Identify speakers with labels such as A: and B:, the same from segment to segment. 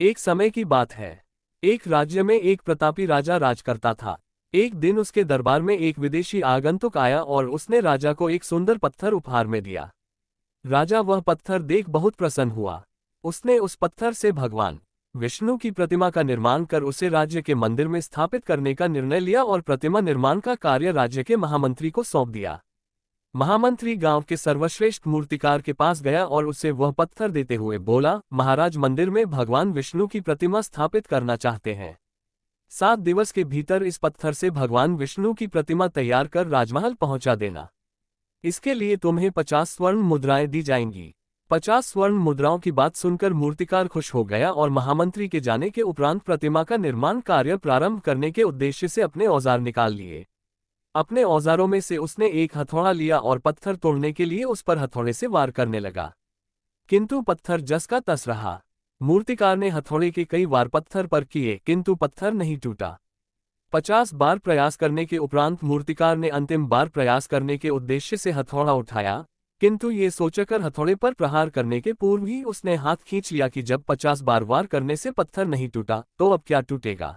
A: एक समय की बात है। एक राज्य में एक प्रतापी राजा राज करता था। एक दिन उसके दरबार में एक विदेशी आगंतुक आया और उसने राजा को एक सुंदर पत्थर उपहार में दिया। राजा वह पत्थर देख बहुत प्रसन्न हुआ। उसने उस पत्थर से भगवान विष्णु की प्रतिमा का निर्माण कर उसे राज्य के मंदिर में स्थापित करने का निर्णय लिया और प्रतिमा निर्माण का कार्य राज्य के महामंत्री को सौंप दिया। महामंत्री गांव के सर्वश्रेष्ठ मूर्तिकार के पास गया और उसे वह पत्थर देते हुए बोला, महाराज, मंदिर में भगवान विष्णु की प्रतिमा स्थापित करना चाहते हैं। 7 दिवस के भीतर इस पत्थर से भगवान विष्णु की प्रतिमा तैयार कर राजमहल पहुंचा देना। इसके लिए तुम्हें 50 स्वर्ण मुद्राएं दी जाएंगी। 50 स्वर्ण मुद्राओं की बात सुनकर मूर्तिकार खुश हो गया और महामंत्री के जाने के उपरांत प्रतिमा का निर्माण कार्य प्रारंभ करने के उद्देश्य से अपने औजार निकाल लिए। अपने औजारों में से उसने एक हथौड़ा लिया और पत्थर तोड़ने के लिए उस पर हथौड़े से वार करने लगा, किंतु पत्थर जस का तस रहा। मूर्तिकार ने हथौड़े के कई वार पत्थर पर किए, किंतु पत्थर नहीं टूटा। 50 बार प्रयास करने के उपरांत मूर्तिकार ने अंतिम बार प्रयास करने के उद्देश्य से हथौड़ा उठाया, किंतु ये सोचकर हथौड़े पर प्रहार करने के पूर्व ही उसने हाथ खींच लिया कि जब 50 बार वार करने से पत्थर नहीं टूटा तो अब क्या टूटेगा।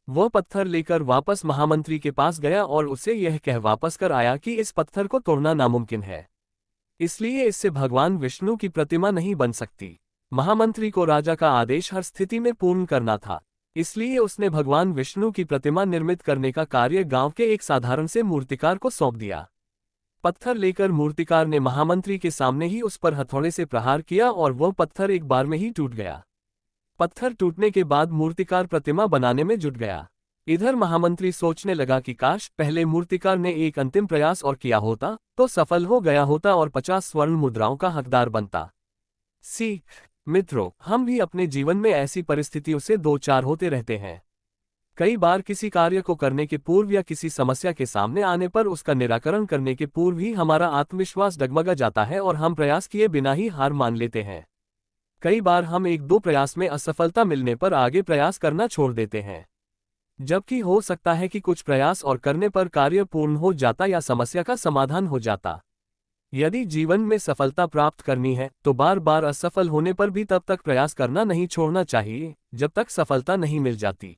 A: वह पत्थर लेकर वापस महामंत्री के पास गया और उसे यह कह वापस कर आया कि इस पत्थर को तोड़ना नामुमकिन है, इसलिए इससे भगवान विष्णु की प्रतिमा नहीं बन सकती। महामंत्री को राजा का आदेश हर स्थिति में पूर्ण करना था, इसलिए उसने भगवान विष्णु की प्रतिमा निर्मित करने का कार्य गांव के एक साधारण से मूर्तिकार को सौंप दिया। पत्थर लेकर मूर्तिकार ने महामंत्री के सामने ही उस पर हथौड़े से प्रहार किया और वह पत्थर एक बार में ही टूट गया। पत्थर टूटने के बाद मूर्तिकार प्रतिमा बनाने में जुट गया। इधर महामंत्री सोचने लगा कि काश पहले मूर्तिकार ने एक अंतिम प्रयास और किया होता तो सफल हो गया होता और 50 स्वर्ण मुद्राओं का हकदार बनता। सीख मित्रों, हम भी अपने जीवन में ऐसी परिस्थितियों से दो चार होते रहते हैं। कई बार किसी कार्य को करने के पूर्व या किसी समस्या के सामने आने पर उसका निराकरण करने के पूर्व ही हमारा आत्मविश्वास डगमगा जाता है और हम प्रयास किए बिना ही हार मान लेते हैं। कई बार हम एक दो प्रयास में असफलता मिलने पर आगे प्रयास करना छोड़ देते हैं, जबकि हो सकता है कि कुछ प्रयास और करने पर कार्य पूर्ण हो जाता या समस्या का समाधान हो जाता। यदि जीवन में सफलता प्राप्त करनी है तो बार बार असफल होने पर भी तब तक प्रयास करना नहीं छोड़ना चाहिए जब तक सफलता नहीं मिल जाती।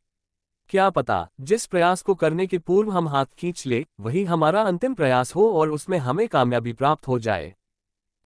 A: क्या पता जिस प्रयास को करने के पूर्व हम हाथ खींच ले वही हमारा अंतिम प्रयास हो और उसमें हमें कामयाबी प्राप्त हो जाए।